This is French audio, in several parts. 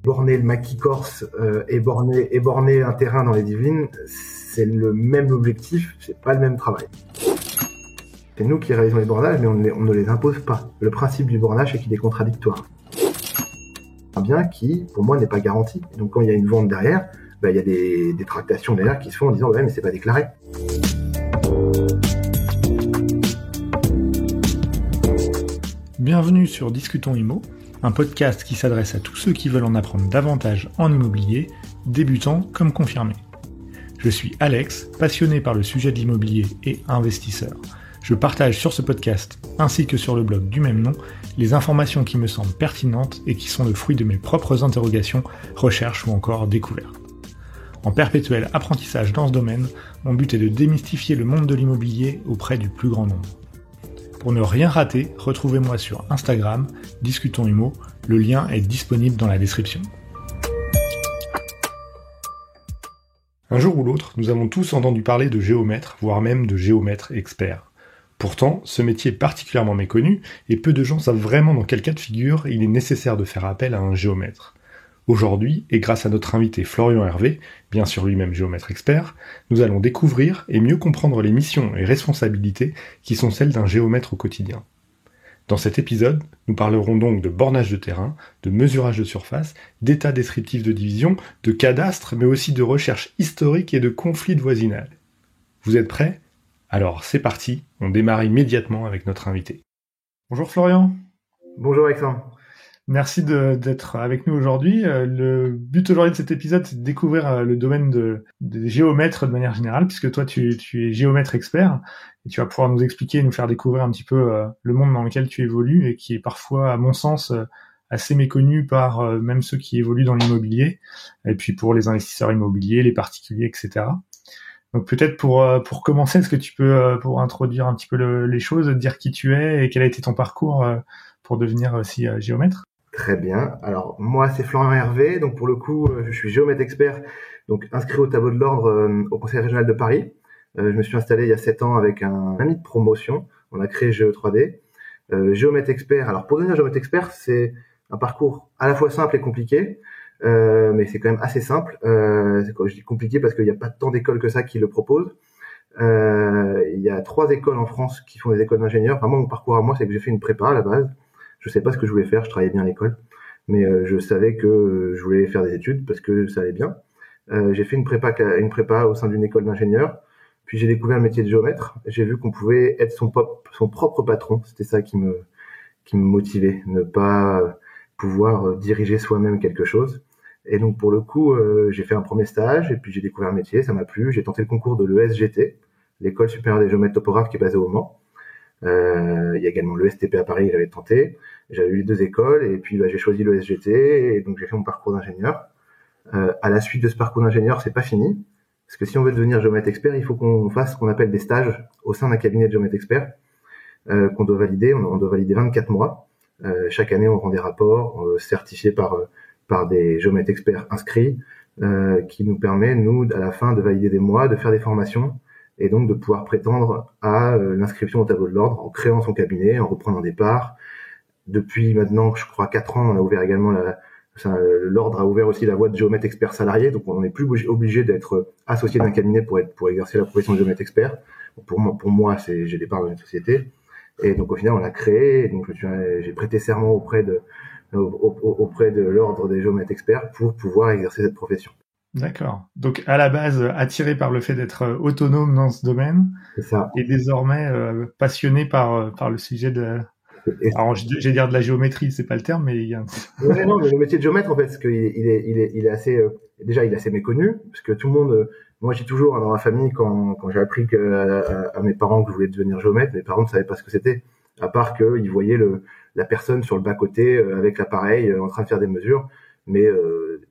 Borner le maquis corse et borner un terrain dans les Yvelines, c'est le même objectif, c'est pas le même travail. C'est nous qui réalisons les bornages, mais on ne les impose pas. Le principe du bornage, c'est qu'il est contradictoire. Un bien qui, pour moi, n'est pas garanti. Et donc quand il y a une vente derrière, il y a des tractations derrière qui se font en disant ouais, mais c'est pas déclaré. Bienvenue sur Discutons Immo, un podcast qui s'adresse à tous ceux qui veulent en apprendre davantage en immobilier, débutants comme confirmés. Je suis Alex, passionné par le sujet de l'immobilier et investisseur. Je partage sur ce podcast, ainsi que sur le blog du même nom, les informations qui me semblent pertinentes et qui sont le fruit de mes propres interrogations, recherches ou encore découvertes. En perpétuel apprentissage dans ce domaine, mon but est de démystifier le monde de l'immobilier auprès du plus grand nombre. Pour ne rien rater, retrouvez-moi sur Instagram, Discutons Immo, le lien est disponible dans la description. Un jour ou l'autre, nous avons tous entendu parler de géomètre, voire même de géomètre expert. Pourtant, ce métier est particulièrement méconnu et peu de gens savent vraiment dans quel cas de figure il est nécessaire de faire appel à un géomètre. Aujourd'hui, et grâce à notre invité Florian Hervé, bien sûr lui-même géomètre expert, nous allons découvrir et mieux comprendre les missions et responsabilités qui sont celles d'un géomètre au quotidien. Dans cet épisode, nous parlerons donc de bornage de terrain, de mesurage de surface, d'état descriptif de division, de cadastre, mais aussi de recherche historique et de conflits de voisinage. Vous êtes prêts ? Alors c'est parti, on démarre immédiatement avec notre invité. Bonjour Florian. Bonjour Alexandre. Merci d'être avec nous aujourd'hui. Le but aujourd'hui de cet épisode, c'est de découvrir le domaine des géomètres de manière générale, puisque toi, tu es géomètre expert, et tu vas pouvoir nous expliquer, nous faire découvrir un petit peu le monde dans lequel tu évolues, et qui est parfois, à mon sens, assez méconnu par même ceux qui évoluent dans l'immobilier, et puis pour les investisseurs immobiliers, les particuliers, etc. Donc peut-être pour commencer, est-ce que tu peux, pour introduire un petit peu les choses, dire qui tu es et quel a été ton parcours pour devenir aussi géomètre ? Très bien. Alors, moi, c'est Florian Hervé. Donc, pour le coup, je suis géomètre expert, donc inscrit au tableau de l'ordre au Conseil régional de Paris. Je me suis installé il y a 7 ans avec un ami de promotion. On a créé GE3D. Géomètre expert. Alors, pour devenir géomètre expert, c'est un parcours à la fois simple et compliqué. Mais c'est quand même assez simple. Je dis compliqué parce qu'il n'y a pas tant d'écoles que ça qui le proposent. Il y a 3 écoles en France qui font des écoles d'ingénieurs. Enfin, moi, mon parcours à moi, c'est que j'ai fait une prépa à la base. Je sais pas ce que je voulais faire, je travaillais bien à l'école, mais je savais que je voulais faire des études parce que ça allait bien. J'ai fait une prépa au sein d'une école d'ingénieurs, puis j'ai découvert le métier de géomètre. J'ai vu qu'on pouvait être son propre patron. C'était ça qui me motivait, ne pas pouvoir diriger soi-même quelque chose. Et donc pour le coup, j'ai fait un premier stage et puis j'ai découvert le métier, ça m'a plu. J'ai tenté le concours de l'ESGT, l'École supérieure des géomètres topographes qui est basée au Mans. Il y a également l'ESTP à Paris que j'avais tenté. J'avais eu les 2 écoles et puis j'ai choisi le SGT et donc j'ai fait mon parcours d'ingénieur. À la suite de ce parcours d'ingénieur, c'est pas fini parce que si on veut devenir géomètre expert, il faut qu'on fasse ce qu'on appelle des stages au sein d'un cabinet de géomètre expert qu'on doit valider. On doit valider 24 mois. Chaque année, on rend des rapports certifiés par des géomètres experts inscrits qui nous permet nous à la fin de valider des mois, de faire des formations et donc de pouvoir prétendre à l'inscription au tableau de l'ordre en créant son cabinet, en reprenant des parts. Depuis maintenant, je crois 4 ans, on a ouvert également l'ordre a ouvert aussi la voie de géomètre expert salarié, donc on n'est plus obligé d'être associé d'un cabinet pour exercer la profession de géomètre expert. Pour moi, j'ai des parts dans une société, et donc au final, on l'a créé. Donc j'ai prêté serment auprès de l'ordre des géomètres experts pour pouvoir exercer cette profession. D'accord. Donc à la base attiré par le fait d'être autonome dans ce domaine, c'est ça. Et désormais passionné par le sujet de. Alors j'allais dire de la géométrie, c'est pas le terme, mais il y a. Ouais, non, mais le métier de géomètre en fait, parce qu'il il est assez déjà il est assez méconnu, parce que tout le monde. Moi, j'ai toujours dans ma famille quand j'ai appris à mes parents que je voulais devenir géomètre, mes parents ne savaient pas ce que c'était, à part qu'ils voyaient la personne sur le bas côté avec l'appareil en train de faire des mesures. Mais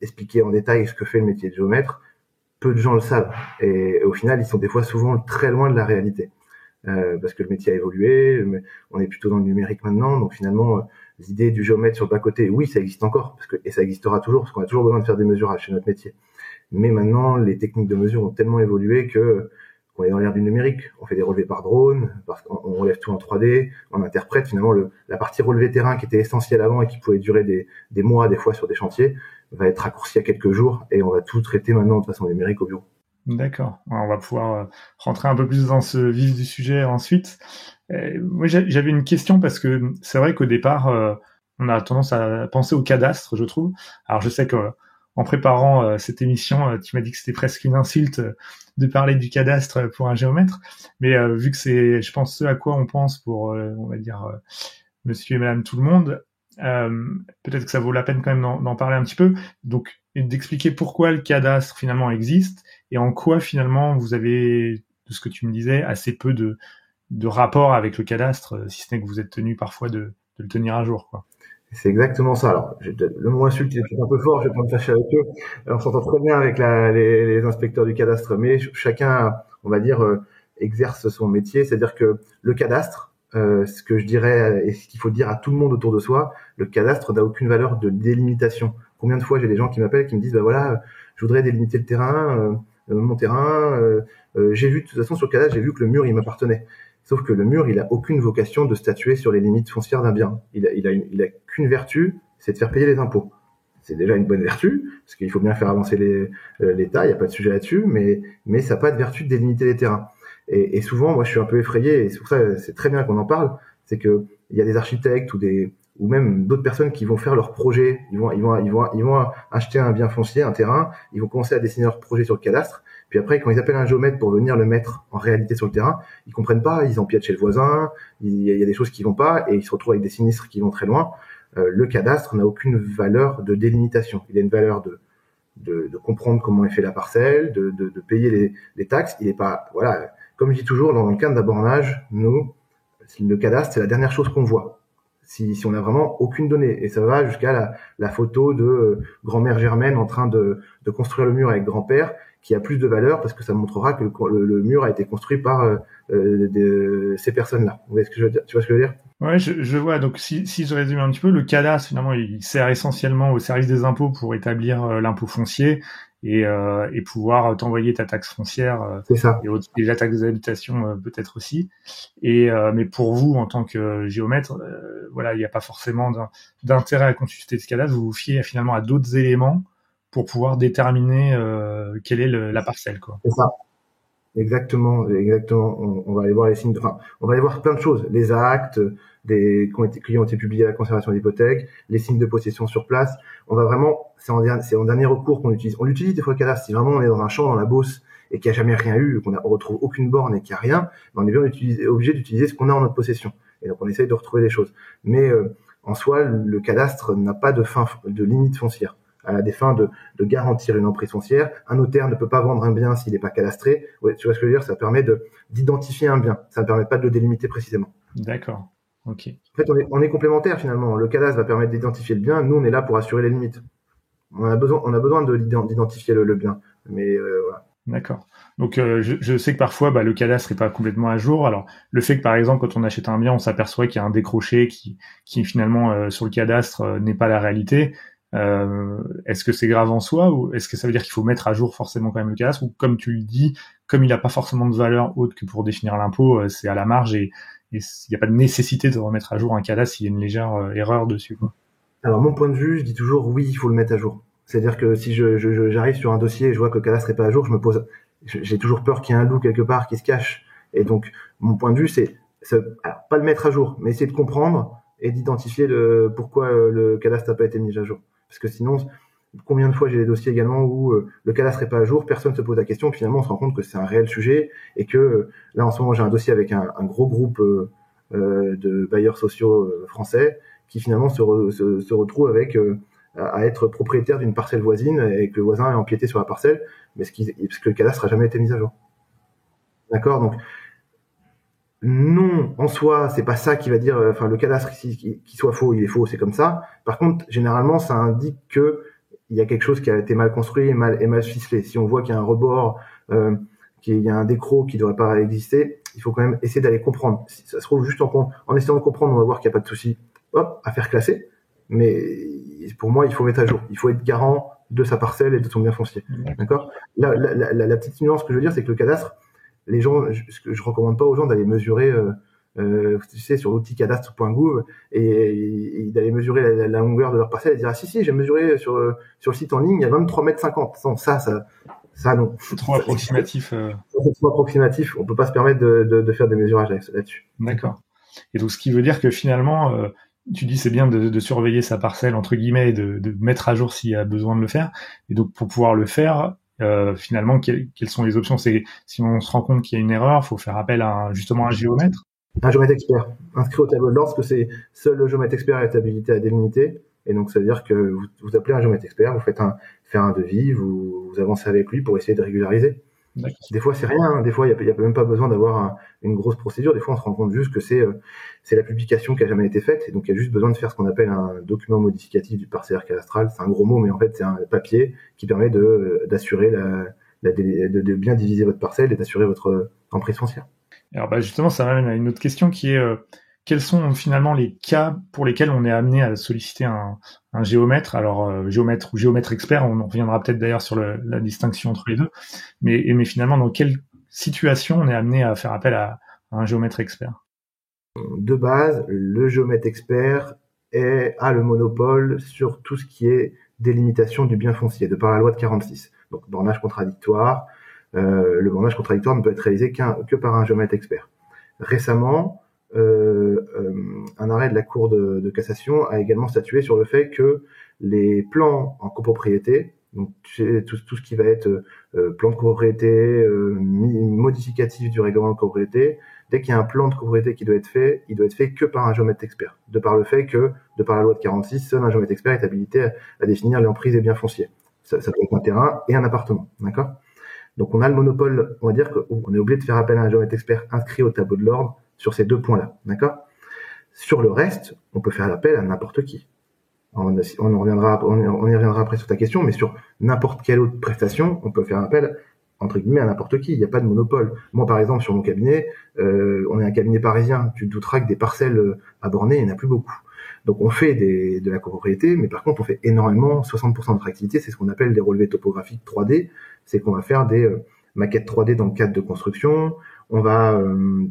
expliquer en détail ce que fait le métier de géomètre, peu de gens le savent. Et au final, ils sont des fois souvent très loin de la réalité. Parce que le métier a évolué, on est plutôt dans le numérique maintenant, donc finalement, l'idée du géomètre sur le bas-côté, oui, ça existe encore, et ça existera toujours, parce qu'on a toujours besoin de faire des mesurages chez notre métier. Mais maintenant, les techniques de mesure ont tellement évolué que On est dans l'ère du numérique, on fait des relevés par drone, parce qu'on relève tout en 3D, on interprète finalement la partie relevé terrain qui était essentielle avant et qui pouvait durer des mois, des fois sur des chantiers, va être raccourcie à quelques jours et on va tout traiter maintenant de façon numérique au bureau. D'accord. On va pouvoir rentrer un peu plus dans ce vif du sujet ensuite. Moi, j'avais une question parce que c'est vrai qu'au départ, on a tendance à penser au cadastre, je trouve. Alors, je sais que en préparant cette émission, tu m'as dit que c'était presque une insulte de parler du cadastre pour un géomètre, mais vu que c'est, je pense, ce à quoi on pense pour, on va dire, monsieur et madame tout le monde, peut-être que ça vaut la peine quand même d'en parler un petit peu. Donc, d'expliquer pourquoi le cadastre finalement existe et en quoi finalement vous avez, de ce que tu me disais, assez peu de rapport avec le cadastre, si ce n'est que vous êtes tenu parfois de le tenir à jour, quoi. C'est exactement ça. Alors, le mot insulte est un peu fort, je vais pas me fâcher avec eux. On s'entend très bien avec les inspecteurs du cadastre, mais chacun, on va dire, exerce son métier. C'est-à-dire que le cadastre, ce que je dirais, et ce qu'il faut dire à tout le monde autour de soi, le cadastre n'a aucune valeur de délimitation. Combien de fois j'ai des gens qui m'appellent, qui me disent, bah voilà, je voudrais délimiter le terrain, mon terrain, j'ai vu, de toute façon, sur le cadastre, j'ai vu que le mur, il m'appartenait. Sauf que le mur, il a aucune vocation de statuer sur les limites foncières d'un bien. Il a qu'une vertu, c'est de faire payer les impôts. C'est déjà une bonne vertu, parce qu'il faut bien faire avancer l'État, il n'y a pas de sujet là-dessus, mais ça n'a pas de vertu de délimiter les terrains. Et souvent, moi, je suis un peu effrayé, et c'est pour ça, c'est très bien qu'on en parle, c'est que il y a des architectes ou même d'autres personnes qui vont faire leur projet, ils vont acheter un bien foncier, un terrain, ils vont commencer à dessiner leur projet sur le cadastre, puis après, quand ils appellent un géomètre pour venir le mettre en réalité sur le terrain, ils comprennent pas, ils empiètent chez le voisin, il y a des choses qui vont pas, et ils se retrouvent avec des sinistres qui vont très loin. Le cadastre n'a aucune valeur de délimitation. Il a une valeur de comprendre comment est fait la parcelle, de payer les taxes. Il est pas, voilà, comme je dis toujours, dans le cadre d'un bornage, nous, le cadastre, c'est la dernière chose qu'on voit. Si on n'a vraiment aucune donnée. Et ça va jusqu'à la photo de grand-mère Germaine en train de construire le mur avec grand-père, qui a plus de valeur parce que ça montrera que le mur a été construit par ces personnes-là. Vous voyez ce que je veux dire? Tu vois ce que je veux dire? Ouais, je vois. Donc, si je résume un petit peu, le cadastre, finalement, il sert essentiellement au service des impôts pour établir l'impôt foncier et pouvoir t'envoyer ta taxe foncière C'est ça. et la taxe d'habitation peut-être aussi. Mais pour vous, en tant que géomètre, voilà, il n'y a pas forcément d'intérêt à consulter ce cadastre. Vous vous fiez finalement à d'autres éléments pour pouvoir déterminer quelle est la parcelle, quoi. C'est ça. Exactement. On va aller voir les signes. Enfin, on va aller voir plein de choses. Les actes, qui ont été publiés à la conservation d'hypothèques, les signes de possession sur place. On va vraiment, c'est en dernier recours qu'on l'utilise. On l'utilise des fois le cadastre. Si vraiment on est dans un champ, dans la Beauce, et qu'il n'y a jamais rien eu, on retrouve aucune borne et qu'il n'y a rien, on est bien obligé d'utiliser ce qu'on a en notre possession. Et donc on essaye de retrouver les choses. Mais en soi, le cadastre n'a pas de limite foncière. À des fins de garantir une emprise foncière. Un notaire ne peut pas vendre un bien s'il n'est pas cadastré. Ouais, tu vois ce que je veux dire? Ça permet d'identifier un bien. Ça ne permet pas de le délimiter précisément. D'accord. Ok. En fait, on est complémentaires finalement. Le cadastre va permettre d'identifier le bien. Nous, on est là pour assurer les limites. On a besoin d'identifier le bien. Mais voilà. D'accord. Donc je sais que parfois le cadastre est pas complètement à jour. Alors le fait que par exemple quand on achète un bien, on s'aperçoit qu'il y a un décroché qui finalement sur le cadastre n'est pas la réalité. Est-ce que c'est grave en soi ou est-ce que ça veut dire qu'il faut mettre à jour forcément quand même le cadastre, ou comme tu le dis, comme il n'a pas forcément de valeur autre que pour définir l'impôt, c'est à la marge et il n'y a pas de nécessité de remettre à jour un cadastre s'il y a une légère erreur dessus, quoi. Alors mon point de vue, je dis toujours oui, il faut le mettre à jour. C'est-à-dire que si j'arrive sur un dossier et je vois que le cadastre n'est pas à jour, j'ai toujours peur qu'il y ait un loup quelque part qui se cache. Et donc mon point de vue, c'est alors, pas le mettre à jour, mais essayer de comprendre et d'identifier pourquoi le cadastre n'a pas été mis à jour. Parce que sinon, combien de fois j'ai des dossiers également où le cadastre n'est pas à jour, personne se pose la question, finalement on se rend compte que c'est un réel sujet et que là en ce moment j'ai un dossier avec un gros groupe de bailleurs sociaux français qui finalement se retrouve avec à être propriétaire d'une parcelle voisine et que le voisin est empiété sur la parcelle, mais parce que le cadastre n'a jamais été mis à jour. D'accord? Donc non, en soi, c'est pas ça qui va dire, enfin, le cadastre qui soit faux, il est faux, c'est comme ça. Par contre, généralement, ça indique que il y a quelque chose qui a été mal construit et mal ficelé. Si on voit qu'il y a un rebord, qu'il y a un décroc qui devrait pas exister, il faut quand même essayer d'aller comprendre. Si ça se trouve juste en essayant de comprendre, on va voir qu'il n'y a pas de souci. Hop, à faire classer. Mais pour moi, il faut mettre à jour. Il faut être garant de sa parcelle et de son bien foncier. D'accord? La petite nuance que je veux dire, c'est que le cadastre, les gens, ce que je recommande pas aux gens d'aller mesurer, tu sais, sur l'outil cadastre.gouv et d'aller mesurer la longueur de leur parcelle et dire, ah si, j'ai mesuré sur le site en ligne, il y a 23,50 m. Non, ça, non. C'est trop approximatif. C'est trop approximatif. On peut pas se permettre de faire des mesurages là-dessus. D'accord. Et donc, ce qui veut dire que finalement, tu dis c'est bien de surveiller sa parcelle, entre guillemets, et de mettre à jour s'il y a besoin de le faire. Et donc, pour pouvoir le faire, finalement, quelles sont les options? C'est si on se rend compte qu'il y a une erreur, faut faire appel à justement un géomètre. Un géomètre expert, inscrit au tableau de l'ordre, parce que c'est seul le géomètre expert est habilité à délimiter. Et donc, ça veut dire que vous appelez un géomètre expert, vous faites faire un devis, vous avancez avec lui pour essayer de régulariser. D'accord. Des fois, c'est rien. Des fois, il y a même pas besoin d'avoir une grosse procédure. Des fois, on se rend compte juste que c'est la publication qui a jamais été faite. Et donc, il y a juste besoin de faire ce qu'on appelle un document modificatif du parcellaire cadastral. C'est un gros mot, mais en fait, c'est un papier qui permet d'assurer de bien diviser votre parcelle et d'assurer votre emprise foncière. Alors, justement, ça m'amène à une autre question qui est quels sont finalement les cas pour lesquels on est amené à solliciter un géomètre? Alors, géomètre ou géomètre expert, on en reviendra peut-être d'ailleurs sur la distinction entre les deux. Mais finalement, dans quelle situation on est amené à faire appel à un géomètre expert? De base, le géomètre expert a le monopole sur tout ce qui est délimitation du bien foncier, de par la loi de 46. Donc, bornage contradictoire. Le bornage contradictoire ne peut être réalisé que par un géomètre expert. Récemment, un arrêt de la Cour de cassation a également statué sur le fait que les plans en copropriété, donc tout ce qui va être plan de copropriété, modificatif du règlement de copropriété, dès qu'il y a un plan de copropriété qui doit être fait, il doit être fait que par un géomètre expert, de par le fait que, de par la loi de 46, seul un géomètre expert est habilité à définir l'emprise des biens fonciers. Ça peut être un terrain et un appartement, d'accord? Donc on a le monopole, on va dire qu'on est obligé de faire appel à un géomètre expert inscrit au tableau de l'ordre sur ces deux points-là, d'accord? Sur le reste, on peut faire appel à n'importe qui. On y reviendra après sur ta question, mais sur n'importe quelle autre prestation, on peut faire appel, entre guillemets, à n'importe qui. Il n'y a pas de monopole. Moi, par exemple, sur mon cabinet, on est un cabinet parisien. Tu te douteras que des parcelles à borner, il n'y en a plus beaucoup. Donc, on fait de la copropriété, mais par contre, on fait énormément, 60% de notre activité, c'est ce qu'on appelle des relevés topographiques 3D. C'est qu'on va faire des maquettes 3D dans le cadre de construction. On va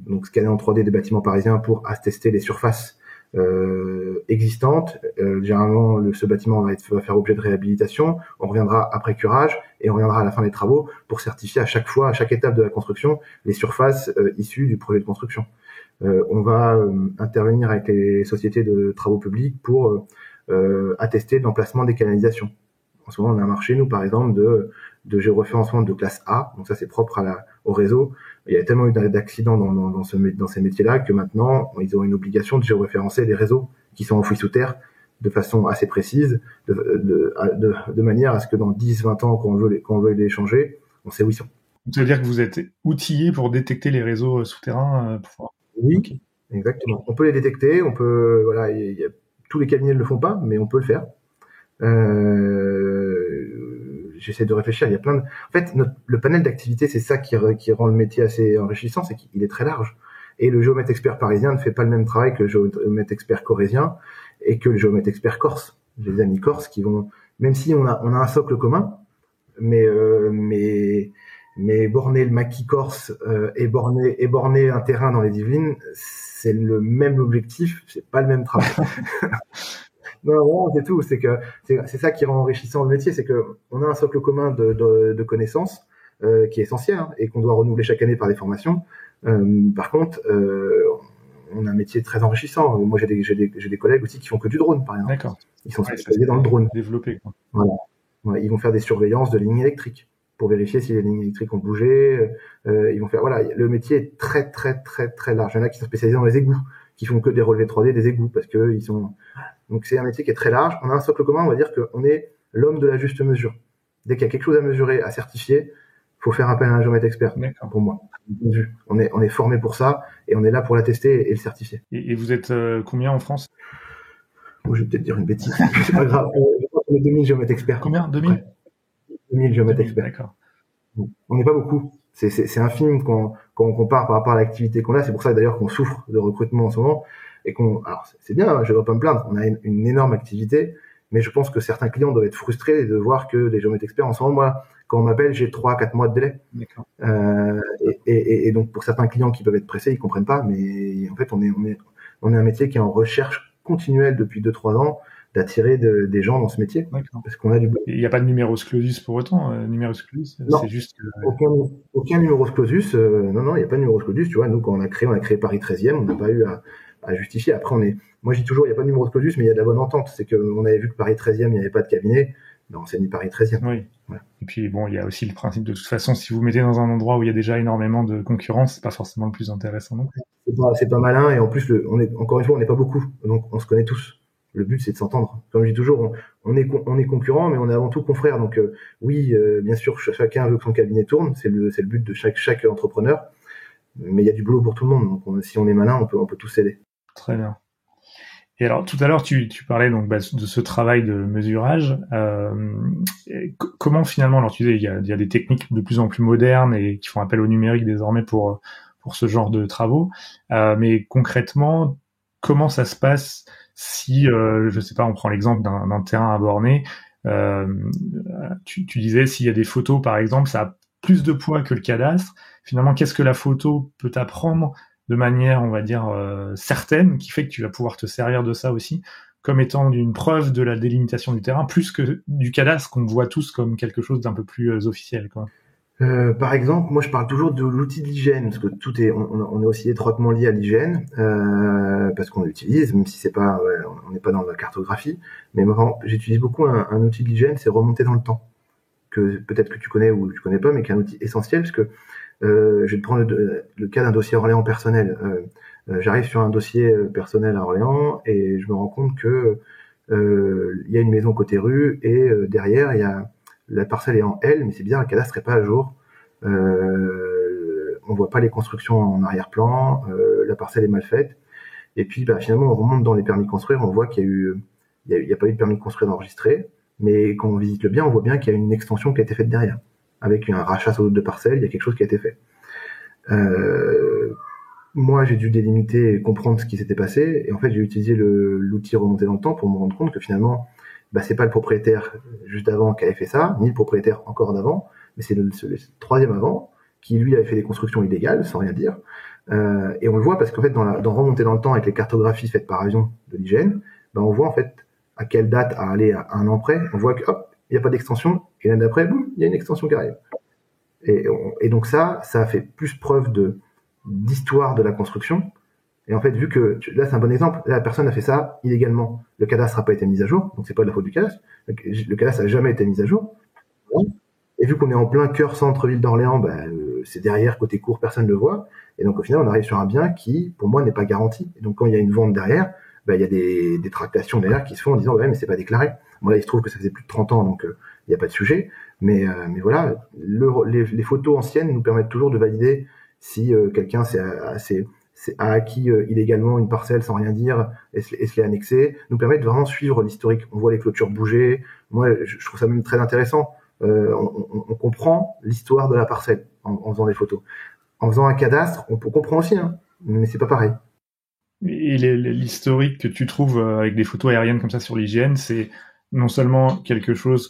donc scanner en 3D des bâtiments parisiens pour attester les surfaces existantes. Généralement, ce bâtiment va faire objet de réhabilitation. On reviendra après curage et on reviendra à la fin des travaux pour certifier à chaque fois, à chaque étape de la construction, les surfaces issues du projet de construction. On va intervenir avec les sociétés de travaux publics pour attester l'emplacement des canalisations. En ce moment, on a un marché, nous, par exemple, de géoréférencement de classe A. Donc ça, c'est propre au réseau. Il y a tellement eu d'accidents dans ces métiers-là que maintenant, ils ont une obligation de géoréférencer les réseaux qui sont enfouis sous terre de façon assez précise, de manière à ce que dans 10-20 ans, quand on veut les changer, on sait où ils sont. Ça veut dire que vous êtes outillé pour détecter les réseaux souterrains Oui, okay. Exactement. On peut les détecter, tous les cabinets ne le font pas, mais on peut le faire. J'essaie de réfléchir, il y a plein de... En fait, le panel d'activités, c'est ça qui rend le métier assez enrichissant, c'est qu'il est très large. Et le géomètre expert parisien ne fait pas le même travail que le géomètre expert corrézien et que le géomètre expert corse. J'ai des amis corses qui vont... Même si on a un socle commun, mais borner le maquis corse et borner un terrain dans les Yvelines, c'est le même objectif, c'est pas le même travail. Non, c'est tout. C'est ça qui rend enrichissant le métier, c'est que on a un socle commun de connaissances qui est essentiel et qu'on doit renouveler chaque année par des formations. Par contre, on a un métier très enrichissant. Moi, j'ai des collègues aussi qui font que du drone, par exemple. D'accord. Ils sont spécialisés dans le drone. Développé, quoi. Voilà. Ouais, ils vont faire des surveillances de lignes électriques pour vérifier si les lignes électriques ont bougé. Ils vont faire. Voilà, le métier est très, très, très, très large. Il y en a qui sont spécialisés dans les égouts, qui font que des relevés 3D des égouts parce que ils sont. Donc c'est un métier qui est très large. On a un socle commun, on va dire qu'on est l'homme de la juste mesure. Dès qu'il y a quelque chose à mesurer, à certifier, faut faire appel à un géomètre expert. D'accord. Pour moi, on est formé pour ça et on est là pour l'attester et le certifier. Et vous êtes combien en France? Je vais peut-être dire une bêtise. C'est pas grave. Je crois qu'on est 2000 géomètres experts. Combien? 2000? 2000 géomètres experts. D'accord. On n'est pas beaucoup. C'est infime quand on compare par rapport à l'activité qu'on a. C'est pour ça d'ailleurs qu'on souffre de recrutement en ce moment. Alors c'est bien, je ne vais pas me plaindre, on a une énorme activité, Mais je pense que certains clients doivent être frustrés de voir que les géomètres experts, en ce moment, moi, quand on m'appelle, j'ai 3-4 mois de délai. D'accord. Et donc, pour certains clients qui peuvent être pressés, ils comprennent pas. Mais en fait, on est un métier qui est en recherche continuelle depuis 2-3 ans d'attirer des gens dans ce métier. D'accord. Parce qu'on a du boulot. Il n'y a pas de numerus clausus pour autant. Numerus clausus, c'est juste que... Aucun numerus clausus. Non, il n'y a pas de numerus clausus. Tu vois, nous, quand on a créé Paris 13e, on n'a pas eu à justifier. Après, moi, je dis toujours, il n'y a pas de numerus clausus, mais il y a de la bonne entente. C'est qu'on avait vu que Paris 13e, il n'y avait pas de cabinet. Ben, on s'est mis Paris 13e. Oui. Voilà. Et puis, bon, il y a aussi le principe de toute façon, si vous mettez dans un endroit où il y a déjà énormément de concurrence, c'est pas forcément le plus intéressant non plus. C'est pas malin. Et en plus, encore une fois, on n'est pas beaucoup. Donc, on se connaît tous. Le but, c'est de s'entendre. Comme je dis toujours, on est concurrents, mais on est avant tout confrères. Donc, oui, bien sûr, chacun veut que son cabinet tourne. C'est le but de chaque entrepreneur. Mais il y a du boulot pour tout le monde. Donc, si on est malin, on peut tous s'aider. Très bien. Et alors, tout à l'heure, tu parlais donc de ce travail de mesurage. Comment finalement, alors tu disais, il y a des techniques de plus en plus modernes et qui font appel au numérique désormais pour ce genre de travaux. Mais concrètement, comment ça se passe si, je sais pas, on prend l'exemple d'un terrain à borner. Tu disais, s'il y a des photos, par exemple, ça a plus de poids que le cadastre. Finalement, qu'est-ce que la photo peut apprendre de manière, on va dire, certaine, qui fait que tu vas pouvoir te servir de ça aussi comme étant une preuve de la délimitation du terrain, plus que du cadastre qu'on voit tous comme quelque chose d'un peu plus officiel, quoi. Par exemple, moi je parle toujours de l'outil de l'hygiène, parce que on est aussi étroitement lié à l'hygiène, parce qu'on l'utilise, même si c'est pas, on n'est pas dans la cartographie. Mais moi, j'utilise beaucoup un outil de l'hygiène, c'est remonter dans le temps, que peut-être que tu connais ou tu connais pas, mais qui est un outil essentiel, parce que je vais te prendre le cas d'un dossier Orléans personnel. J'arrive sur un dossier personnel à Orléans et je me rends compte que il y a une maison côté rue et derrière il y a la parcelle est en L, mais c'est bizarre, le cadastre n'est pas à jour. On voit pas les constructions en arrière-plan, la parcelle est mal faite. Et puis finalement on remonte dans les permis de construire, on voit qu'il y a pas eu de permis de construire enregistré, mais quand on visite le bien, on voit bien qu'il y a une extension qui a été faite derrière. Avec un rachat sur l'autre de parcelle, il y a quelque chose qui a été fait. Moi, j'ai dû délimiter et comprendre ce qui s'était passé, et en fait, j'ai utilisé l'outil remonter dans le temps pour me rendre compte que finalement, c'est pas le propriétaire juste avant qui avait fait ça, ni le propriétaire encore d'avant, mais c'est le troisième avant qui lui avait fait des constructions illégales, sans rien dire. Et on le voit parce qu'en fait, dans remonter dans le temps avec les cartographies faites par avion de l'hygiène, on voit en fait à quelle date à aller à un an près. On voit que hop, il n'y a pas d'extension, et l'année d'après, boum, il y a une extension qui arrive. Et donc ça a fait plus preuve d'histoire de la construction. Et en fait, vu que, là c'est un bon exemple, la personne a fait ça illégalement, le cadastre n'a pas été mis à jour, donc c'est pas de la faute du cadastre, le cadastre n'a jamais été mis à jour. Et vu qu'on est en plein cœur centre-ville d'Orléans, c'est derrière, côté court, personne ne le voit. Et donc au final, on arrive sur un bien qui, pour moi, n'est pas garanti. Et donc quand il y a une vente derrière, il y a des tractations derrière qui se font en disant mais c'est pas déclaré. Bon là il se trouve que ça faisait plus de 30 ans donc il n'y a pas de sujet, mais voilà, les photos anciennes nous permettent toujours de valider si quelqu'un a acquis illégalement une parcelle sans rien dire et se l'est annexé, nous permettent vraiment suivre l'historique. On voit les clôtures bouger. Moi je trouve ça même très intéressant. On comprend l'histoire de la parcelle en faisant des photos. En faisant un cadastre, on comprend aussi, mais c'est pas pareil. Et l'historique que tu trouves avec des photos aériennes comme ça sur l'hygiène, c'est non seulement quelque chose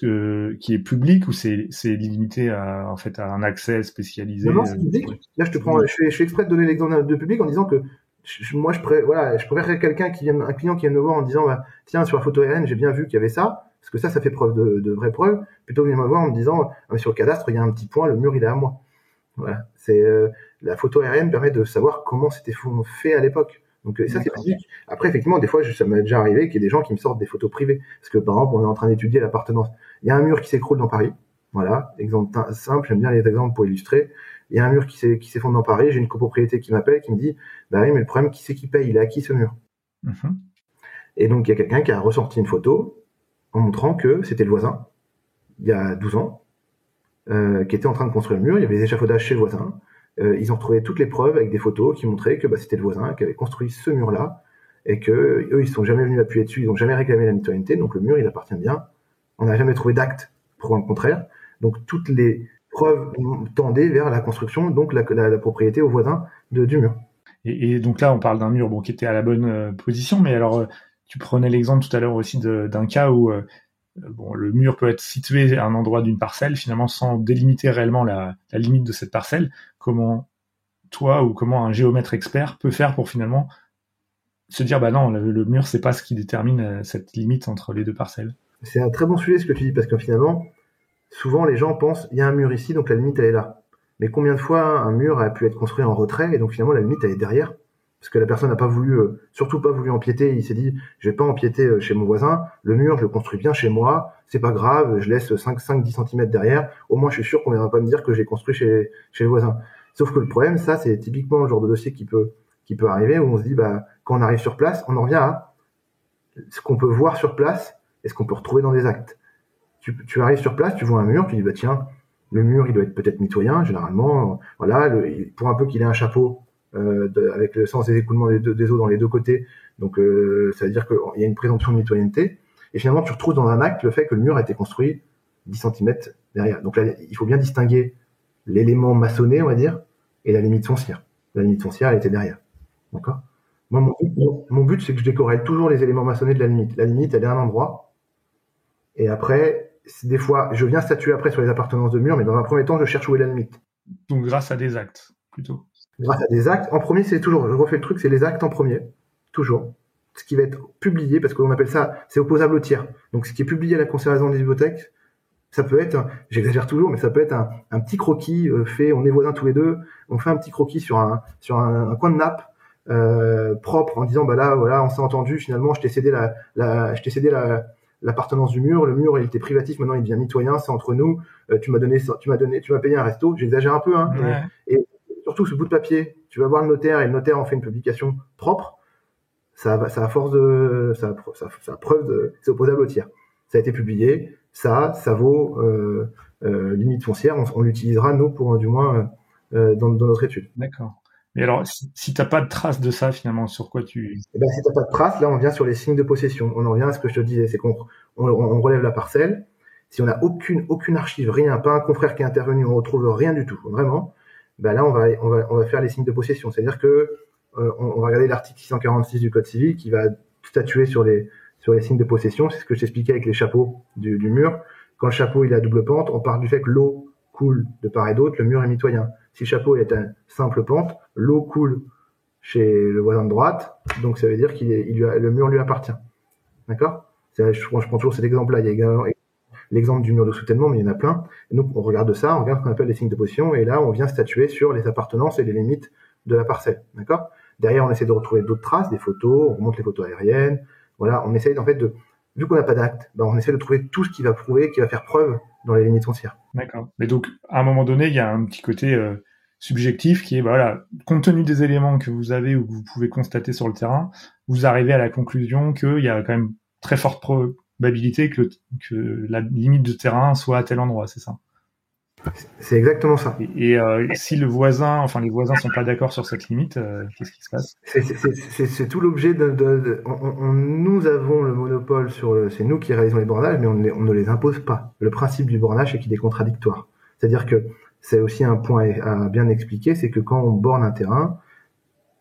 qui est public ou c'est limité à un accès spécialisé. Non, c'est public. Là, je fais exprès de donner l'exemple de public en disant que moi, je préférerais un client qui vient me voir en disant, tiens, sur la photo aérienne, j'ai bien vu qu'il y avait ça, parce que ça fait preuve de vraie preuve, plutôt que de venir me voir en me disant, sur le cadastre, il y a un petit point, le mur, il est à moi. Voilà. La photo aérienne permet de savoir comment c'était fait à l'époque. Donc ça c'est pratique. Après effectivement des fois ça m'est déjà arrivé qu'il y ait des gens qui me sortent des photos privées parce que par exemple on est en train d'étudier l'appartenance. Il y a un mur qui s'écroule dans Paris. Voilà, exemple simple, j'aime bien les exemples pour illustrer. Il y a un mur qui s'effondre dans Paris, j'ai une copropriété qui m'appelle qui me dit oui mais le problème qui c'est qui paye, il a acquis ce mur. Mm-hmm. Et donc il y a quelqu'un qui a ressorti une photo en montrant que c'était le voisin il y a 12 ans qui était en train de construire le mur, il y avait des échafaudages chez le voisin. Ils ont retrouvé toutes les preuves avec des photos qui montraient que c'était le voisin qui avait construit ce mur-là et que eux ils sont jamais venus appuyer dessus, ils ont jamais réclamé la mitoyenneté, donc le mur il appartient bien. On n'a jamais trouvé d'acte prouvant le contraire. Donc toutes les preuves tendaient vers la construction, donc la propriété au voisin du mur. Et donc là on parle d'un mur qui était à la bonne position, mais alors Tu prenais l'exemple tout à l'heure aussi d'un cas où le mur peut être situé à un endroit d'une parcelle, finalement sans délimiter réellement la limite de cette parcelle. Comment toi ou comment un géomètre expert peut faire pour finalement se dire bah non, le mur c'est pas ce qui détermine cette limite entre les deux parcelles? C'est un très bon sujet ce que tu dis, parce que finalement, souvent les gens pensent il y a un mur ici, donc la limite elle est là. Mais combien de fois un mur a pu être construit en retrait, et donc finalement la limite elle est derrière, parce que la personne n'a pas voulu, surtout pas voulu empiéter, il s'est dit je vais pas empiéter chez mon voisin, le mur je le construis bien chez moi, c'est pas grave, je laisse 5-10 cm derrière, au moins je suis sûr qu'on viendra pas me dire que j'ai construit chez le voisin. Sauf que le problème, ça c'est typiquement le genre de dossier qui peut arriver, où on se dit bah quand on arrive sur place, on en revient à ce qu'on peut voir sur place et ce qu'on peut retrouver dans des actes. Tu arrives sur place, tu vois un mur, tu dis bah tiens, le mur il doit être peut-être mitoyen, généralement, voilà, pour un peu qu'il ait un chapeau avec le sens des écoulements des eaux dans les deux côtés, donc ça veut dire qu'il y a une présomption de mitoyenneté, et finalement tu retrouves dans un acte le fait que le mur a été construit 10 cm derrière. Donc là, il faut bien distinguer l'élément maçonné, on va dire, et la limite foncière. La limite foncière, elle était derrière. D'accord ? Moi, mon but, c'est que je décorrèle toujours les éléments maçonnés de la limite. La limite, elle est à un endroit. Et après, des fois, je viens statuer après sur les appartenances de murs, mais dans un premier temps, je cherche où est la limite. Donc, grâce à des actes, plutôt. Grâce à des actes. En premier, c'est toujours, je refais le truc, c'est les actes en premier. Toujours. Ce qui va être publié, parce qu'on appelle ça, c'est opposable au tiers. Donc, ce qui est publié à la conservation des bibliothèques, ça peut être, j'exagère toujours, mais ça peut être un petit croquis fait, on est voisins tous les deux, on fait un petit croquis sur un coin de nappe, propre, en disant bah là voilà, on s'est entendu, finalement je t'ai cédé l'appartenance du mur, le mur il était privatif, maintenant il devient mitoyen, c'est entre nous, tu m'as payé un resto, j'exagère un peu, hein, ouais. et surtout ce bout de papier, tu vas voir le notaire et le notaire en fait une publication propre, ça a force de, ça a preuve de, c'est opposable au tiers. Ça a été publié, ça vaut limite foncière, on l'utilisera nous pour du moins dans notre étude. D'accord. Mais alors, si t'as pas de trace de ça, finalement, sur quoi tu... Eh ben, si t'as pas de trace, là, on vient sur les signes de possession. On en revient à ce que je te disais, c'est qu'on relève la parcelle. Si on n'a aucune archive, rien, pas un confrère qui est intervenu, on retrouve rien du tout, vraiment. Ben là, on va faire les signes de possession. C'est-à-dire que on va regarder l'article 646 du Code civil qui va statuer sur les signes de possession. C'est ce que je t'expliquais avec les chapeaux du mur. Quand le chapeau il est à double pente, on part du fait que l'eau coule de part et d'autre, le mur est mitoyen. Si le chapeau est à simple pente, l'eau coule chez le voisin de droite, donc ça veut dire le mur lui appartient. D'accord ? Je prends toujours cet exemple-là. Il y a également l'exemple du mur de soutènement, mais il y en a plein. Et donc on regarde ça, on regarde ce qu'on appelle les signes de possession, et là on vient statuer sur les appartenances et les limites de la parcelle. D'accord ? Derrière, on essaie de retrouver d'autres traces, des photos, on remonte les photos aériennes. Voilà, on essaye en fait vu qu'on n'a pas d'acte, on essaie de trouver tout ce qui va prouver, qui va faire preuve dans les limites foncières. D'accord. Mais donc, à un moment donné, il y a un petit côté subjectif qui est, voilà, compte tenu des éléments que vous avez ou que vous pouvez constater sur le terrain, vous arrivez à la conclusion qu'il y a quand même très forte probabilité que la limite de terrain soit à tel endroit, c'est ça ? C'est exactement ça. Et si les voisins sont pas d'accord sur cette limite, qu'est-ce qui se passe ? C'est tout l'objet nous avons le monopole c'est nous qui réalisons les bornages, mais on ne les impose pas. Le principe du bornage, c'est qu'il est contradictoire. C'est-à-dire que c'est aussi un point à bien expliquer, c'est que quand on borne un terrain,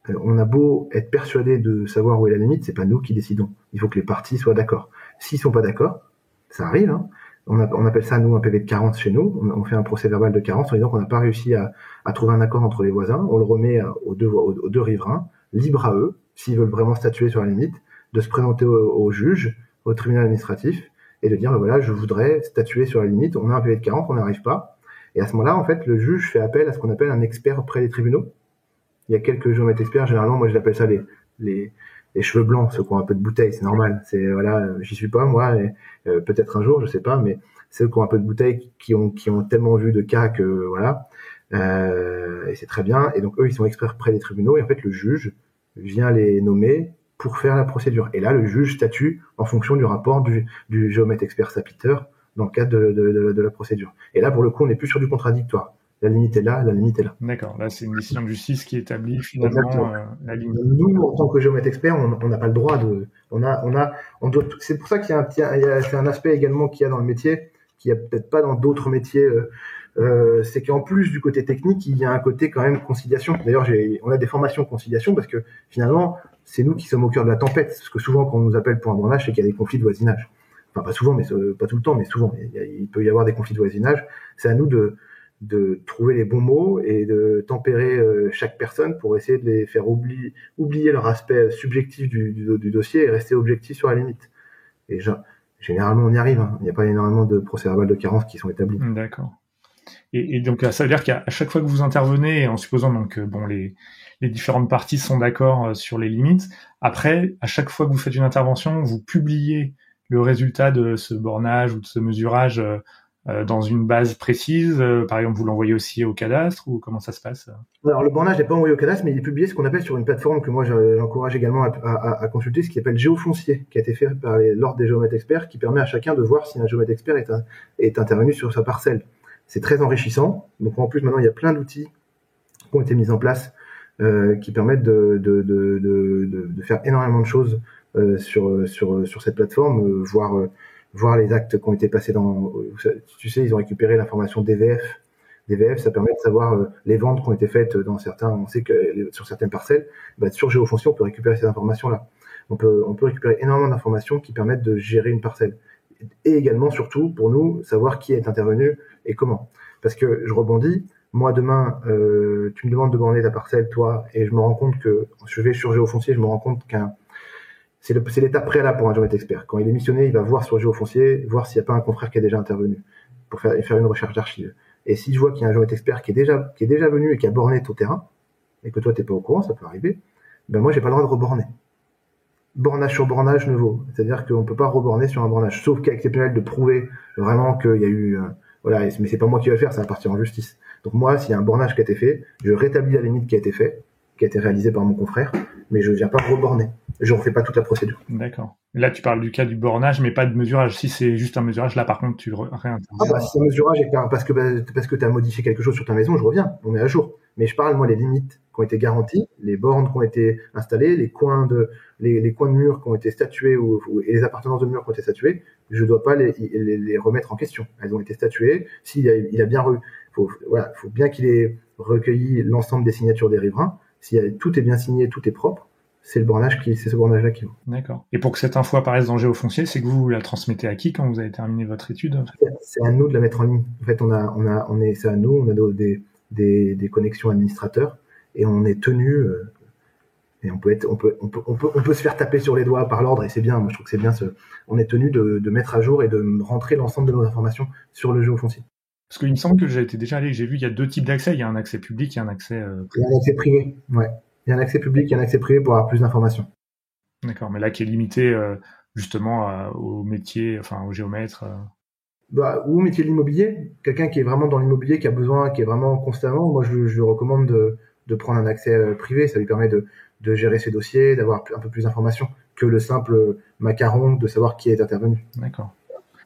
on a beau être persuadé de savoir où est la limite, c'est pas nous qui décidons. Il faut que les parties soient d'accord. S'ils sont pas d'accord, ça arrive, hein. On appelle ça, nous, un PV de carence chez nous. On fait un procès verbal de carence en disant qu'on n'a pas réussi à trouver un accord entre les voisins. On le remet aux deux riverains, libre à eux, s'ils veulent vraiment statuer sur la limite, de se présenter au juge, au tribunal administratif, et de dire, voilà, je voudrais statuer sur la limite. On a un PV de carence, on n'arrive pas. Et à ce moment-là, en fait, le juge fait appel à ce qu'on appelle un expert auprès des tribunaux. Il y a quelques géomètres experts, généralement, moi, je l'appelle ça les cheveux blancs, ceux qui ont un peu de bouteille, c'est normal. C'est voilà, j'y suis pas moi, et, peut-être un jour, je sais pas, mais ceux qui ont un peu de bouteille, qui ont tellement vu de cas que voilà, et c'est très bien. Et donc eux, ils sont experts près des tribunaux, et en fait le juge vient les nommer pour faire la procédure. Et là, le juge statue en fonction du rapport du géomètre expert sapiteur dans le cadre de la procédure. Et là, pour le coup, on n'est plus sur du contradictoire. La limite est là, la limite est là. D'accord. Là, c'est une décision de justice qui établit finalement la limite. Nous, en tant que géomètre expert, on n'a pas le droit c'est pour ça qu'il c'est un aspect également qu'il y a dans le métier, qu'il y a peut-être pas dans d'autres métiers. C'est qu'en plus du côté technique, il y a un côté quand même conciliation. D'ailleurs, on a des formations conciliation parce que finalement, c'est nous qui sommes au cœur de la tempête. Parce que souvent, quand on nous appelle pour un bornage, c'est qu'il y a des conflits de voisinage. Enfin, pas souvent, mais pas tout le temps, mais souvent. Il peut y avoir des conflits de voisinage. C'est à nous de trouver les bons mots et de tempérer chaque personne pour essayer de les faire oublier leur aspect subjectif du dossier et rester objectif sur la limite. Et généralement, on y arrive. Hein. Il n'y a pas énormément de procès-verbal de carence qui sont établis. D'accord. Et donc, ça veut dire qu'à chaque fois que vous intervenez, en supposant donc les différentes parties sont d'accord sur les limites, après, à chaque fois que vous faites une intervention, vous publiez le résultat de ce bornage ou de ce mesurage dans une base précise. Par exemple, vous l'envoyez aussi au cadastre, ou comment ça se passe? Alors, le bornage n'est pas envoyé au cadastre, mais il est publié ce qu'on appelle sur une plateforme que moi j'encourage également à consulter, ce qui s'appelle Géofoncier, qui a été fait par l'Ordre des géomètres experts, qui permet à chacun de voir si un géomètre expert est intervenu sur sa parcelle. C'est très enrichissant. Donc en plus, maintenant, il y a plein d'outils qui ont été mis en place qui permettent de faire énormément de choses sur cette plateforme, voir les actes qui ont été passés tu sais, ils ont récupéré l'information d'EVF. L'EVF, ça permet de savoir les ventes qui ont été faites dans on sait que sur certaines parcelles, sur Géofoncier, on peut récupérer ces informations-là. On peut récupérer énormément d'informations qui permettent de gérer une parcelle. Et également, surtout, pour nous, savoir qui est intervenu et comment. Parce que je rebondis, moi demain, tu me demandes de borner ta parcelle, toi, et je me rends compte que je vais sur Géofoncier, je me rends compte c'est l'étape préalable pour un géomètre expert. Quand il est missionné, il va voir sur Géofoncier, voir s'il n'y a pas un confrère qui est déjà intervenu pour faire une recherche d'archives. Et si je vois qu'il y a un géomètre expert qui est déjà venu et qui a borné ton terrain, et que toi t'es pas au courant, ça peut arriver, moi j'ai pas le droit de reborner. Bornage sur bornage ne vaut. C'est-à-dire qu'on peut pas reborner sur un bornage, sauf cas exceptionnel de prouver vraiment qu'il y a eu, mais c'est pas moi qui vais le faire, ça va partir en justice. Donc moi, s'il y a un bornage qui a été fait, je rétablis la limite qui a été faite, qui a été réalisée par mon confrère, mais je viens pas reborner. Je refais pas toute la procédure. D'accord. Là, tu parles du cas du bornage, mais pas de mesurage. Si c'est juste un mesurage, là, par contre, tu réinterviens. Si c'est un mesurage parce que tu as modifié quelque chose sur ta maison, je reviens, on met à jour. Mais je parle, moi, les limites qui ont été garanties, les bornes qui ont été installées, les coins de murs qui ont été statués et les appartenances de murs qui ont été statuées, je dois pas les remettre en question. Elles ont été statuées. Il a bien faut bien qu'il ait recueilli l'ensemble des signatures des riverains. Si tout est bien signé, tout est propre, c'est ce bornage-là qui vaut. D'accord. Et pour que cette info apparaisse dans Géofoncier, c'est que vous la transmettez à qui quand vous avez terminé votre étude? C'est à nous de la mettre en ligne. En fait, c'est à nous, on a des connexions administrateurs et on est tenu, et on peut se faire taper sur les doigts par l'ordre et c'est bien. Moi, je trouve que c'est bien on est tenu de mettre à jour et de rentrer l'ensemble de nos informations sur le Géofoncier. Parce qu'il me semble que j'ai été déjà allé, j'ai vu, il y a deux types d'accès. Il y a un accès public et un accès... Il y a un accès privé, ouais. Il y a un accès public et un accès privé pour avoir plus d'informations. D'accord, mais là qui est limité justement au métier, enfin au géomètre. Ou au métier de l'immobilier. Quelqu'un qui est vraiment dans l'immobilier, qui a besoin, qui est vraiment constamment, moi je lui recommande de prendre un accès privé. Ça lui permet de gérer ses dossiers, d'avoir un peu plus d'informations que le simple macaron de savoir qui est intervenu. D'accord.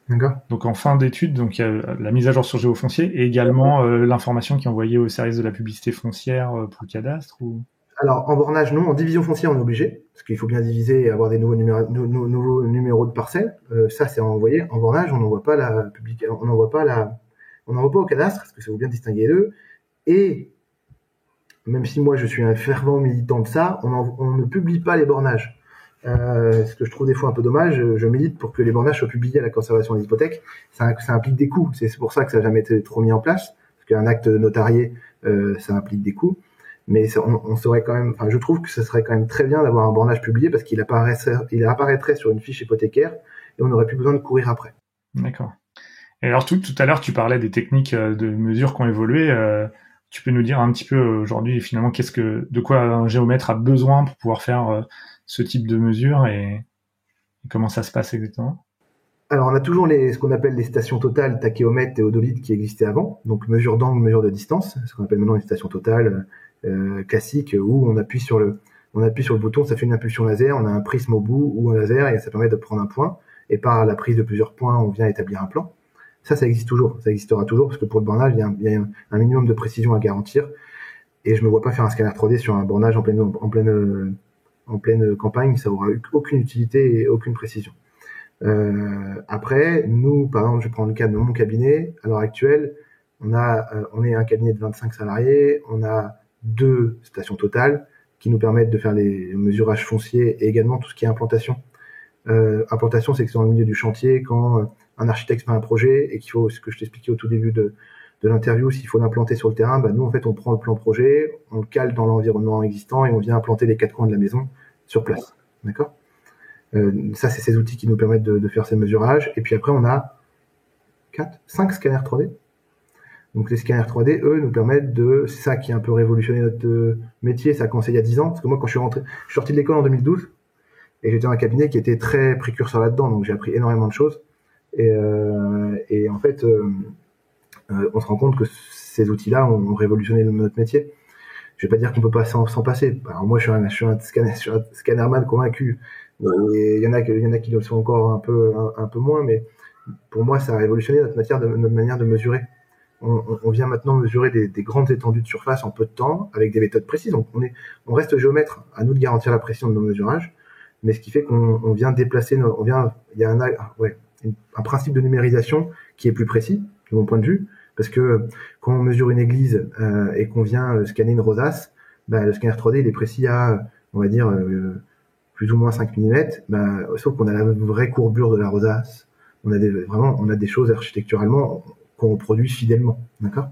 D'accord. Donc en fin d'étude, donc il y a la mise à jour sur Géofoncier et également l'information qui est envoyée au service de la publicité foncière pour le cadastre ou... Alors en bornage non, en division foncière on est obligé parce qu'il faut bien diviser et avoir des nouveaux numéros de parcelles. Ça c'est envoyé. En bornage on n'envoie pas on n'envoie pas au cadastre parce que ça vaut bien distinguer les deux. Et même si moi je suis un fervent militant de ça, on ne publie pas les bornages. Ce que je trouve des fois un peu dommage, je milite pour que les bornages soient publiés à la conservation des hypothèques. Ça implique des coûts, c'est pour ça que ça n'a jamais été trop mis en place, parce qu'un acte notarié, ça implique des coûts. Mais on saurait quand même, je trouve que ce serait quand même très bien d'avoir un bornage publié parce qu'il apparaîtrait sur une fiche hypothécaire et on n'aurait plus besoin de courir après. D'accord. Et alors tout à l'heure, tu parlais des techniques de mesure qui ont évolué. Tu peux nous dire un petit peu aujourd'hui finalement de quoi un géomètre a besoin pour pouvoir faire ce type de mesure et comment ça se passe exactement? Alors on a toujours ce qu'on appelle les stations totales, tachéomètre et odolite qui existaient avant, donc mesure d'angle, mesure de distance, ce qu'on appelle maintenant une station totale classique où on appuie sur le bouton, ça fait une impulsion laser, on a un prisme au bout ou un laser et ça permet de prendre un point et par la prise de plusieurs points on vient établir un plan. Ça existe toujours, ça existera toujours parce que pour le bornage il y a un minimum de précision à garantir et je me vois pas faire un scanner 3D sur un bornage en pleine campagne, ça aura aucune utilité et aucune précision. Après, nous, par exemple, je prends le cas de mon cabinet. À l'heure actuelle, on est un cabinet de 25 salariés, on a 2 stations totales, qui nous permettent de faire les mesurages fonciers et également tout ce qui est implantation. Implantation, c'est que c'est dans le milieu du chantier, quand un architecte fait un projet et qu'il faut, ce que je t'expliquais au tout début de l'interview, s'il faut l'implanter sur le terrain, nous, en fait, on prend le plan projet, on le cale dans l'environnement existant et on vient implanter les 4 coins de la maison sur place. D'accord? Ça, c'est ces outils qui nous permettent de faire ces mesurages. Et puis après, on a 5 scanners 3D. Donc les scanners 3D, eux, nous permettent c'est ça qui a un peu révolutionné notre métier. Ça a commencé il y a 10 ans, parce que moi, quand je suis sorti de l'école en 2012, et j'étais dans un cabinet qui était très précurseur là-dedans, donc j'ai appris énormément de choses. Et en fait, on se rend compte que ces outils-là ont révolutionné notre métier. Je vais pas dire qu'on peut pas s'en passer. Alors moi, je suis un scannerman convaincu. Et il y en a qui le sont encore un peu moins, mais pour moi, ça a révolutionné notre manière de mesurer. On vient maintenant mesurer des grandes étendues de surface en peu de temps, avec des méthodes précises. Donc on reste géomètre, à nous de garantir la précision de nos mesurages, mais ce qui fait qu'on vient déplacer, il y a un principe de numérisation qui est plus précis, de mon point de vue, parce que quand on mesure une église et qu'on vient scanner une rosace, le scanner 3D il est précis à, on va dire, plus ou moins 5 mm, sauf qu'on a la vraie courbure de la rosace. On a des choses architecturalement qu'on produit fidèlement, d'accord.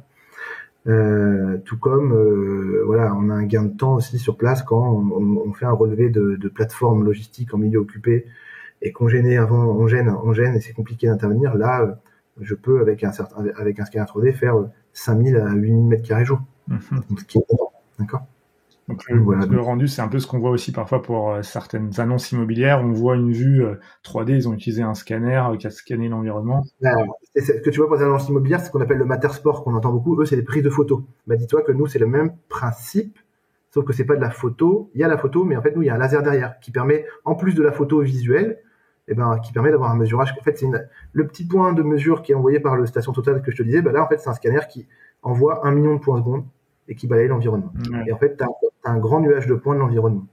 Tout comme on a un gain de temps aussi sur place quand on fait un relevé de plateforme logistique en milieu occupé et qu'on gêne avant, on gêne et c'est compliqué d'intervenir. Là, je peux avec un scanner 3D faire 5000 à 8000 m² jour. Donc, ce qui est bon, d'accord. Donc le rendu, c'est un peu ce qu'on voit aussi parfois pour certaines annonces immobilières. On voit une vue 3D, ils ont utilisé un scanner qui a scanné l'environnement. Ce que tu vois pour les annonces immobilières, c'est ce qu'on appelle le Mattersport, qu'on entend beaucoup. Eux, c'est des prises de photos. Dis-toi que nous, c'est le même principe, sauf que c'est pas de la photo. Il y a la photo, mais en fait, nous, il y a un laser derrière qui permet, en plus de la photo visuelle, qui permet d'avoir un mesurage. En fait, c'est le petit point de mesure qui est envoyé par le station Total que je te disais. Là, en fait, c'est un scanner qui envoie 1 million de points seconde et qui balaye l'environnement. Ouais. Et en fait, tu as un grand nuage de points de l'environnement.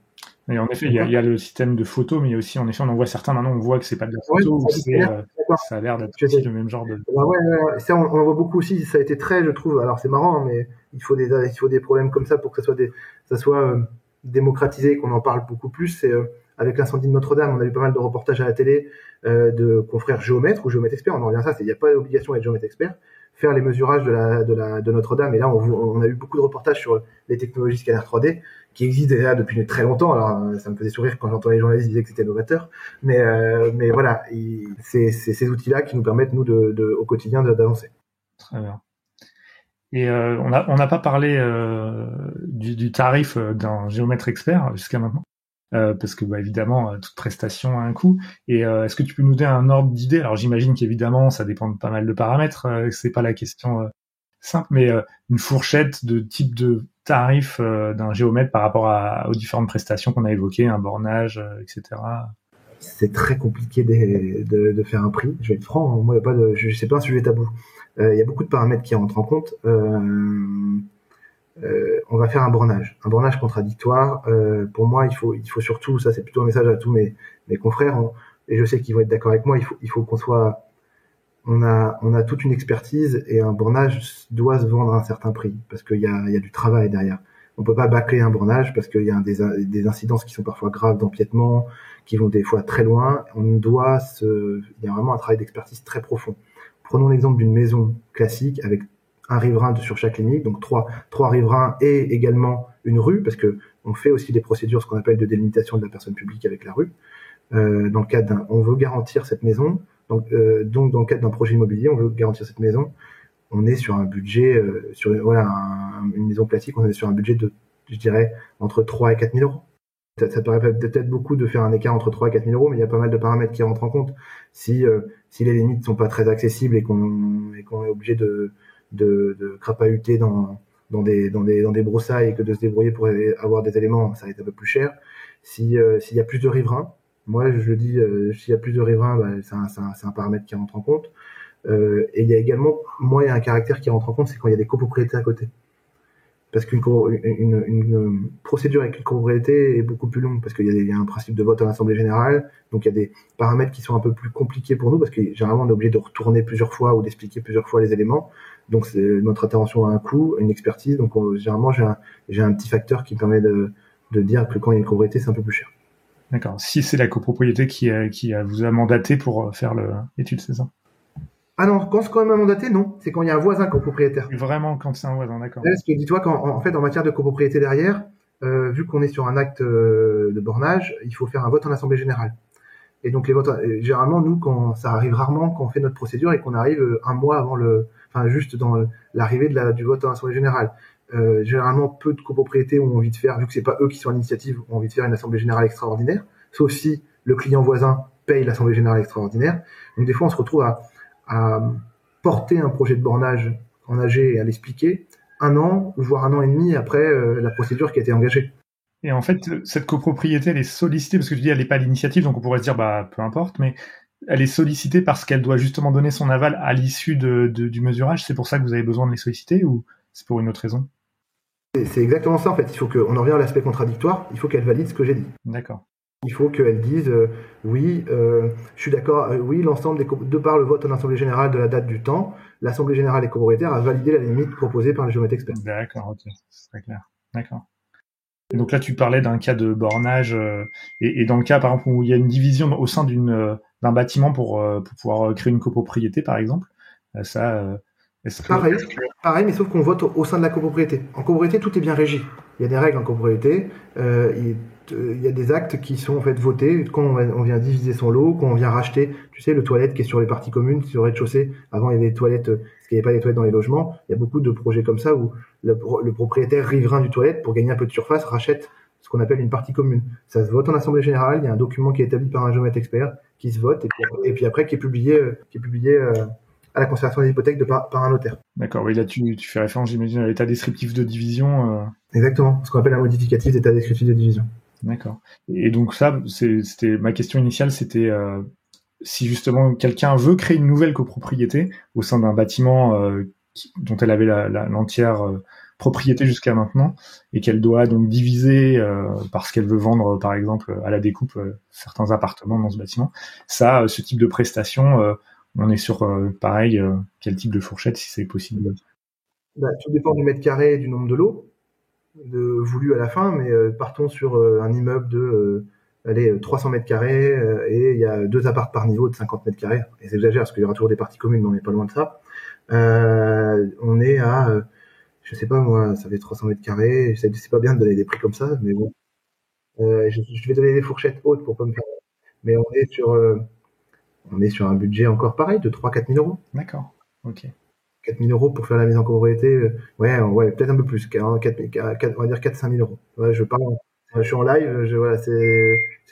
Et en effet, il y a le système de photo, mais aussi, en effet, on en voit certains maintenant, on voit que c'est pas de la photo, ça a l'air d'être aussi le même genre de... Ça, on en voit beaucoup aussi, ça a été très, je trouve, alors c'est marrant, mais il faut des problèmes comme ça pour que ça soit démocratisé, qu'on en parle beaucoup plus. C'est avec l'incendie de Notre-Dame, on a eu pas mal de reportages à la télé de confrères géomètres ou géomètres experts, on en revient à ça, il n'y a pas d'obligation d'être géomètre expert, faire les mesurages de Notre-Dame. Et là, on a eu beaucoup de reportages sur les technologies scanner 3D qui existent déjà depuis très longtemps. Alors, ça me faisait sourire quand j'entendais les journalistes disaient que c'était novateur. Mais voilà, c'est ces outils-là qui nous permettent, nous, au quotidien, d'avancer. Très bien. Et on n'a pas parlé du tarif d'un géomètre expert jusqu'à maintenant. Parce que évidemment toute prestation a un coût. Et est-ce que tu peux nous donner un ordre d'idée? Alors j'imagine qu'évidemment ça dépend de pas mal de paramètres, c'est pas la question simple, mais une fourchette de type de tarif d'un géomètre par rapport aux différentes prestations qu'on a évoquées, un bornage, etc. C'est très compliqué de faire un prix. Je vais être franc, moi c'est pas un sujet tabou. Il y a beaucoup de paramètres qui rentrent en compte. On va faire un bornage contradictoire. Pour moi, il faut surtout, ça c'est plutôt un message à tous mes confrères, et je sais qu'ils vont être d'accord avec moi. Il faut qu'on soit, on a toute une expertise et un bornage doit se vendre à un certain prix parce qu'il y a du travail derrière. On peut pas bâcler un bornage parce qu'il y a des incidences qui sont parfois graves d'empiètement, qui vont des fois très loin. Il y a vraiment un travail d'expertise très profond. Prenons l'exemple d'une maison classique avec un riverain sur chaque limite, donc trois riverains et également une rue, parce que on fait aussi des procédures, ce qu'on appelle de délimitation de la personne publique avec la rue. Dans le cadre on veut garantir cette maison, donc dans le cadre d'un projet immobilier, on veut garantir cette maison. On est sur un budget, une maison classique, on est sur un budget de, je dirais, entre 3 et 4 000 euros. Ça paraît peut-être beaucoup de faire un écart entre 3 et 4 000 euros, mais il y a pas mal de paramètres qui rentrent en compte. Si les limites sont pas très accessibles et qu'on est obligé de crapahuter dans des broussailles et que de se débrouiller pour avoir des éléments, ça va être un peu plus cher. S'il y a plus de riverains, moi je dis s'il y a plus de riverains, c'est un paramètre qui rentre en compte. Et il y a également, il y a un caractère qui rentre en compte, c'est quand il y a des copropriétés à côté. Parce qu'une procédure avec une copropriété est beaucoup plus longue, parce qu'il y a un principe de vote à l'Assemblée Générale, donc il y a des paramètres qui sont un peu plus compliqués pour nous, parce que généralement on est obligé de retourner plusieurs fois ou d'expliquer plusieurs fois les éléments. Donc notre intervention a un coût, une expertise, donc généralement j'ai un petit facteur qui permet de dire que quand il y a une copropriété, c'est un peu plus cher. D'accord. Si c'est la copropriété qui vous a mandaté pour faire l'étude, c'est ça? Ah non, quand c'est quand même un mandaté, non. C'est quand il y a un voisin copropriétaire. Vraiment quand c'est un voisin, d'accord. Parce que dis-toi qu'en fait, en matière de copropriété derrière, vu qu'on est sur un acte de bornage, il faut faire un vote en assemblée générale. Et donc les votes, généralement, nous, quand ça arrive rarement quand on fait notre procédure et qu'on arrive un mois avant juste dans l'arrivée du vote en assemblée générale. Généralement, peu de copropriétés ont envie de faire, vu que c'est pas eux qui sont à l'initiative, ont envie de faire une assemblée générale extraordinaire, sauf si le client voisin paye l'assemblée générale extraordinaire. Donc des fois, on se retrouve à porter un projet de bornage en AG et à l'expliquer 1 an, voire 1 an et demi après la procédure qui a été engagée. Et en fait, cette copropriété, elle est sollicitée, parce que tu dis elle n'est pas à l'initiative, donc on pourrait se dire, peu importe, mais elle est sollicitée parce qu'elle doit justement donner son aval à l'issue du mesurage. C'est pour ça que vous avez besoin de les solliciter, ou c'est pour une autre raison? C'est exactement ça, en fait. Il faut on en revient à l'aspect contradictoire, il faut qu'elle valide ce que j'ai dit. D'accord. Il faut qu'elle dise oui, je suis d'accord, oui, l'ensemble de par le vote en assemblée générale de la date du temps, l'assemblée générale des copropriétaires a validé la limite proposée par les géomètres experts. D'accord, ok, c'est très clair. D'accord. Et donc là, tu parlais d'un cas de bornage, et dans le cas, par exemple, où il y a une division au sein d'un bâtiment pour pouvoir créer une copropriété, par exemple, est-ce que... Pareil, mais sauf qu'on vote au sein de la copropriété. En copropriété, tout est bien régi. Il y a des règles en copropriété. Il y a des actes qui sont en fait votés quand on vient diviser son lot, quand on vient racheter, tu sais, le toilette qui est sur les parties communes, sur le rez-de-chaussée. Avant, il y avait des toilettes, parce qu'il n'y avait pas des toilettes dans les logements. Il y a beaucoup de projets comme ça où le propriétaire riverain du toilette, pour gagner un peu de surface, rachète ce qu'on appelle une partie commune. Ça se vote en assemblée générale. Il y a un document qui est établi par un géomètre expert qui se vote et puis après qui est publié à la conservation des hypothèques par un notaire. D'accord, oui, là tu fais référence, j'imagine, à l'état descriptif de division. Exactement, ce qu'on appelle un modificatif d'état descriptif de division. D'accord. Et donc ça, c'était ma question initiale, c'était si justement quelqu'un veut créer une nouvelle copropriété au sein d'un bâtiment dont elle avait l'entière propriété jusqu'à maintenant, et qu'elle doit donc diviser parce qu'elle veut vendre, par exemple, à la découpe certains appartements dans ce bâtiment, ça, ce type de prestation, on est sur, pareil, quel type de fourchette, si c'est possible? Tout dépend du mètre carré et du nombre de lots voulu à la fin, mais partons sur un immeuble de 300 mètres carrés et il y a 2 apparts par niveau de 50 mètres carrés. Et j'exagère parce qu'il y aura toujours des parties communes, mais on n'est pas loin de ça. On est à, je sais pas moi, ça fait 300 mètres carrés. C'est pas bien de donner des prix comme ça, mais bon. Je vais donner des fourchettes hautes pour pas me faire. Mais on est sur un budget encore pareil de 3-4 000 euros. D'accord, ok. 4 000 euros pour faire la mise en copropriété, ouais, peut-être un peu plus, 4, on va dire 4-5 000 euros. Ouais, je suis en live, voilà,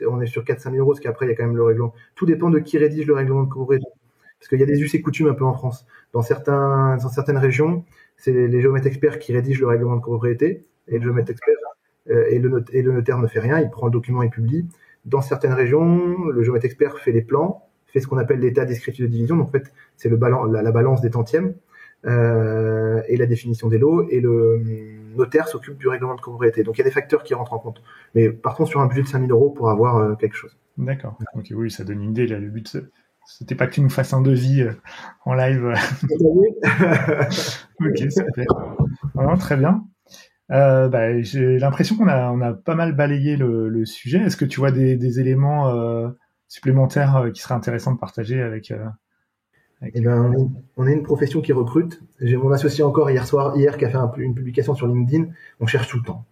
on est sur 4-5 000 euros, parce qu'après, il y a quand même le règlement. Tout dépend de qui rédige le règlement de copropriété. Parce qu'il y a des us et coutumes un peu en France. Dans certaines régions, c'est les géomètres experts qui rédigent le règlement de copropriété, et le géomètre expert, et le notaire ne fait rien, il prend le document et publie. Dans certaines régions, le géomètre expert fait les plans, fait ce qu'on appelle l'état descriptif de division. Donc, en fait, c'est la balance des tantièmes. Et la définition des lots, et le notaire s'occupe du règlement de copropriété. Donc il y a des facteurs qui rentrent en compte. Mais partons sur un budget de 5 000 euros pour avoir quelque chose. D'accord. Ok, oui, ça donne une idée. Là, le but, c'était pas que tu nous fasses un devis en live. Ok, super. Alors, très bien. J'ai l'impression qu'on a pas mal balayé le sujet. Est-ce que tu vois des éléments supplémentaires qui seraient intéressants de partager avec on est une profession qui recrute. J'ai mon associé encore hier qui a fait une publication sur LinkedIn. On cherche tout le temps.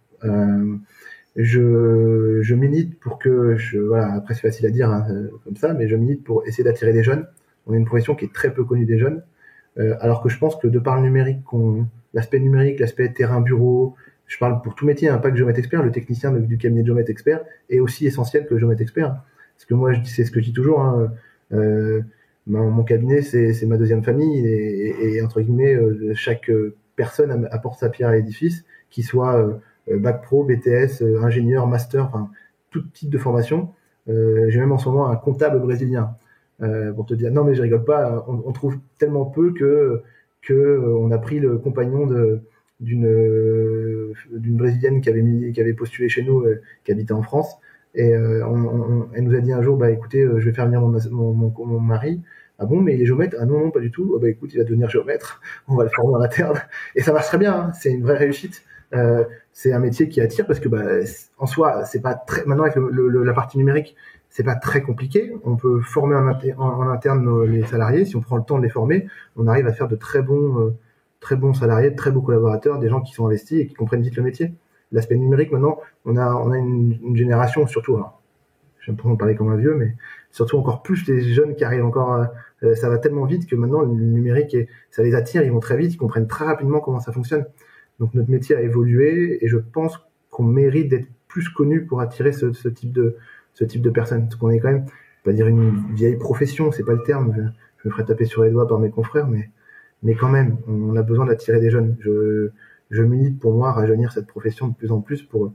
Je milite pour que voilà, après c'est facile à dire comme ça, mais je milite pour essayer d'attirer des jeunes. On est une profession qui est très peu connue des jeunes, alors que je pense que de par le numérique, l'aspect numérique, l'aspect terrain bureau, je parle pour tout métier, pas que géomètre expert, le technicien du cabinet de géomètre expert est aussi essentiel que le géomètre expert. Parce que moi, c'est ce que je dis toujours. Mon cabinet, c'est ma deuxième famille, et entre guillemets, chaque personne apporte sa pierre à l'édifice, qu'il soit bac pro, BTS, ingénieur, master, enfin tout type de formation. J'ai même en ce moment un comptable brésilien, pour te dire. Non, mais je rigole pas. On trouve tellement peu que on a pris le compagnon d'une brésilienne qui avait postulé chez nous, qui habitait en France. Et elle nous a dit un jour, écoutez, je vais faire venir mon mari. Ah bon, mais il est géomètre? Ah non, pas du tout. Écoute, il va devenir géomètre. On va le former en interne. Et ça marche très bien, hein. C'est une vraie réussite. C'est un métier qui attire parce que en soi, c'est pas très maintenant avec la partie numérique, c'est pas très compliqué. On peut former en interne les salariés. Si on prend le temps de les former, on arrive à faire de très bons salariés, de très beaux collaborateurs, des gens qui sont investis et qui comprennent vite le métier. L'aspect numérique, maintenant, on a une génération, surtout, alors, j'ai l'impression de parler comme un vieux, mais surtout encore plus les jeunes qui arrivent encore, ça va tellement vite que maintenant, le numérique, ça les attire, ils vont très vite, ils comprennent très rapidement comment ça fonctionne. Donc, notre métier a évolué et je pense qu'on mérite d'être plus connu pour attirer ce type de personnes. Parce qu'on est quand même, pas dire une vieille profession, c'est pas le terme, je me ferais taper sur les doigts par mes confrères, mais quand même, on a besoin d'attirer des jeunes. Je milite pour moi rajeunir cette profession de plus en plus pour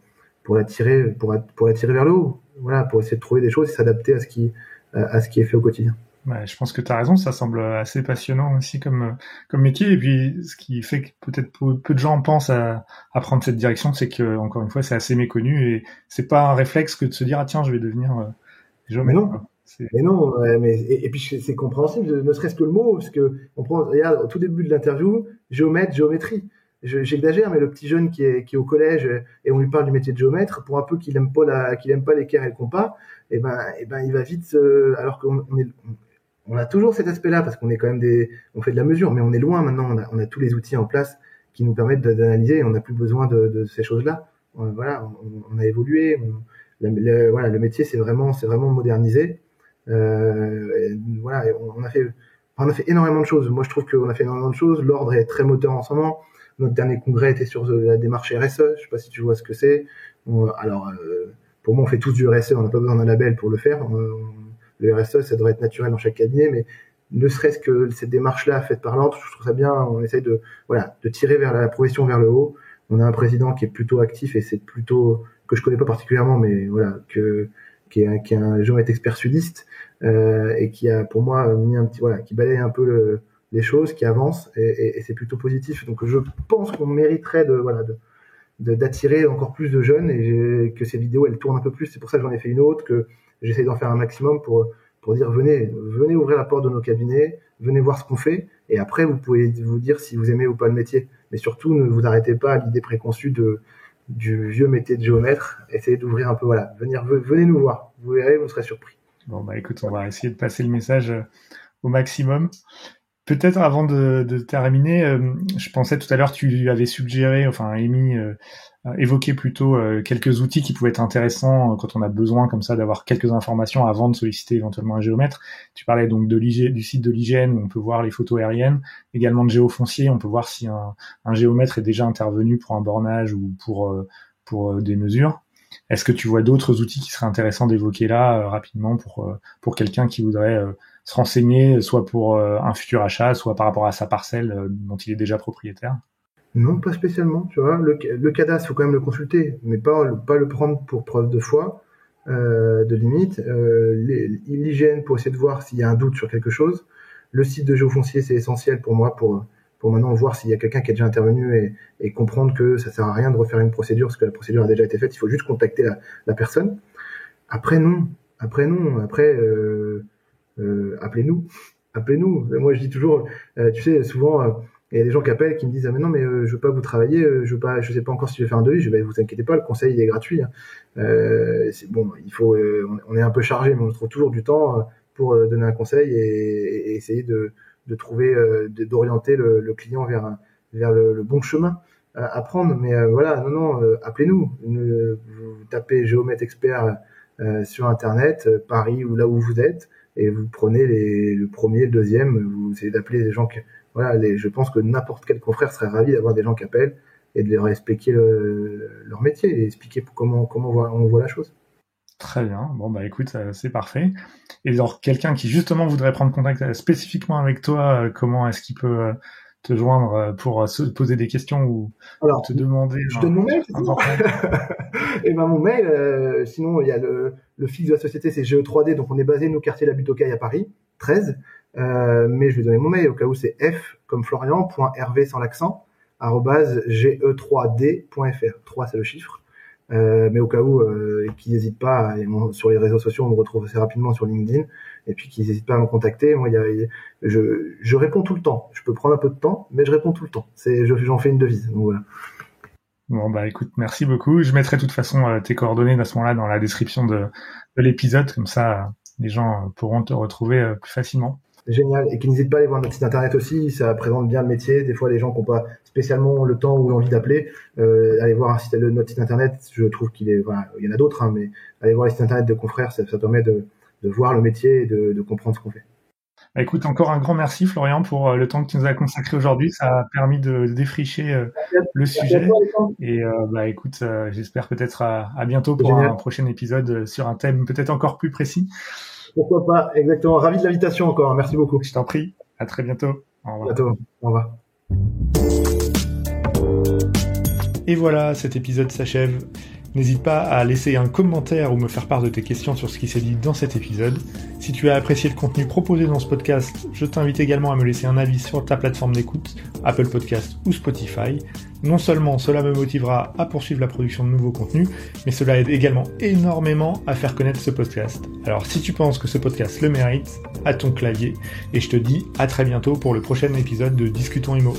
l'attirer vers le haut. Voilà, pour essayer de trouver des choses et s'adapter à ce qui est fait au quotidien. Ouais, je pense que tu as raison, ça semble assez passionnant aussi comme métier. Et puis, ce qui fait que peut-être peu de gens pensent à prendre cette direction, c'est que, encore une fois, c'est assez méconnu et c'est pas un réflexe que de se dire, ah tiens, je vais devenir géomètre. Mais non, et puis c'est compréhensible, ne serait-ce que le mot, parce que regarde, au tout début de l'interview, géomètre, géométrie. J'exagère, mais le petit jeune qui est au collège et on lui parle du métier de géomètre, pour un peu qu'il aime pas l'équerre et le compas, et ben il va vite, alors on a toujours cet aspect-là parce qu'on est quand même on fait de la mesure, mais on est loin maintenant. On a tous les outils en place qui nous permettent d'analyser et on n'a plus besoin de ces choses-là. Voilà, on a évolué. Voilà, le métier c'est vraiment modernisé. Voilà, on a fait énormément de choses. Moi, je trouve qu'on a fait énormément de choses. L'ordre est très moteur en ce moment. Notre dernier congrès était sur la démarche RSE. Je sais pas si tu vois ce que c'est. Alors, pour moi, on fait tous du RSE. On n'a pas besoin d'un label pour le faire. Le RSE, ça devrait être naturel dans chaque cabinet, mais ne serait-ce que cette démarche-là faite par l'ordre, je trouve ça bien. On essaye de tirer vers la profession vers le haut. On a un président qui est plutôt actif et c'est plutôt que je connais pas particulièrement, mais voilà, qui est un géomètre expert sudiste et qui a pour moi mis qui balaye un peu les choses, qui avance et c'est plutôt positif. Donc je pense qu'on mériterait d'attirer encore plus de jeunes et que ces vidéos elles tournent un peu plus. C'est pour ça que j'en ai fait une autre, que j'essaie d'en faire un maximum pour dire venez ouvrir la porte de nos cabinets, venez voir ce qu'on fait et après vous pouvez vous dire si vous aimez ou pas le métier. Mais surtout ne vous arrêtez pas à l'idée préconçue du vieux métier de géomètre. Essayez d'ouvrir un peu, venez nous voir. Vous verrez, vous serez surpris. Bon, écoute, on va essayer de passer le message au maximum. Peut-être avant de terminer, je pensais tout à l'heure, tu avais suggéré, évoqué plutôt quelques outils qui pouvaient être intéressants quand on a besoin comme ça d'avoir quelques informations avant de solliciter éventuellement un géomètre. Tu parlais donc du site de l'IGN où on peut voir les photos aériennes, également de géofoncier, on peut voir si un géomètre est déjà intervenu pour un bornage ou pour des mesures. Est-ce que tu vois d'autres outils qui seraient intéressants d'évoquer là rapidement pour quelqu'un qui voudrait se renseigner, soit pour un futur achat, soit par rapport à sa parcelle dont il est déjà propriétaire? Non, pas spécialement. Tu vois, le cadastre, faut quand même le consulter, mais pas le prendre pour preuve de foi, de limite. L'IGN pour essayer de voir s'il y a un doute sur quelque chose. Le site de géofoncier, c'est essentiel pour moi pour maintenant voir s'il y a quelqu'un qui est déjà intervenu et comprendre que ça sert à rien de refaire une procédure parce que la procédure a déjà été faite. Il faut juste contacter la personne. Après, non. Après, appelez-nous. Moi, je dis toujours, tu sais, souvent, il y a des gens qui appellent, qui me disent, ah, mais non, mais je veux pas vous travailler, je sais pas encore si je vais faire un devis. Je vais, vous inquiétez pas, le conseil, il est gratuit. Hein. C'est bon, on est un peu chargé, mais on trouve toujours du temps pour donner un conseil et essayer de trouver, d'orienter le client vers le bon chemin à prendre. Mais appelez-nous. Vous tapez géomètre expert sur Internet, Paris ou là où vous êtes, et vous prenez le premier, le deuxième, vous essayez d'appeler des gens je pense que n'importe quel confrère serait ravi d'avoir des gens qui appellent et de leur expliquer leur métier et expliquer comment on voit la chose. Très bien. Bon, écoute, c'est parfait. Et alors, quelqu'un qui justement voudrait prendre contact spécifiquement avec toi, comment est-ce qu'il peut te joindre pour se poser des questions ou te demander? Je donne mon mail, c'est ça. Et mon mail, sinon il y a le fixe de la société, c'est GE3D, donc on est basé, nous, quartier La Butte aux Cailles à Paris, 13. Mais je vais donner mon mail au cas où, c'est f comme Florian.hervé sans l'accent @ge3d.fr. 3 c'est le chiffre. Mais au cas où qu'ils n'hésitent pas, sur les réseaux sociaux on me retrouve assez rapidement sur LinkedIn, et puis qu'ils n'hésitent pas à me contacter. Moi je réponds tout le temps. Je peux prendre un peu de temps, mais je réponds tout le temps. J'en fais une devise. Donc voilà. Bon, bah écoute, merci beaucoup. Je mettrai de toute façon tes coordonnées à ce moment-là dans la description de l'épisode, comme ça les gens pourront te retrouver plus facilement. Génial. Et qui n'hésite pas à aller voir notre site internet aussi, ça présente bien le métier. Des fois, les gens qui n'ont pas spécialement le temps ou l'envie d'appeler, allez voir notre site internet. Je trouve qu'il est, voilà, il y en a d'autres, hein, mais allez voir les sites internet de confrères, ça permet de voir le métier et de comprendre ce qu'on fait. Bah, écoute, encore un grand merci Florian pour le temps que tu nous as consacré aujourd'hui. Ça a permis de défricher le sujet. Et bah écoute, j'espère peut-être à bientôt pour un prochain épisode sur un thème peut-être encore plus précis. Pourquoi pas, exactement. Ravi de l'invitation encore. Merci beaucoup. Je t'en prie. À très bientôt. Au revoir. Bientôt. Au revoir. Et voilà, cet épisode s'achève. N'hésite pas à laisser un commentaire ou me faire part de tes questions sur ce qui s'est dit dans cet épisode. Si tu as apprécié le contenu proposé dans ce podcast, je t'invite également à me laisser un avis sur ta plateforme d'écoute, Apple Podcast ou Spotify. Non seulement cela me motivera à poursuivre la production de nouveaux contenus, mais cela aide également énormément à faire connaître ce podcast. Alors si tu penses que ce podcast le mérite, à ton clavier, et je te dis à très bientôt pour le prochain épisode de Discutons Immo.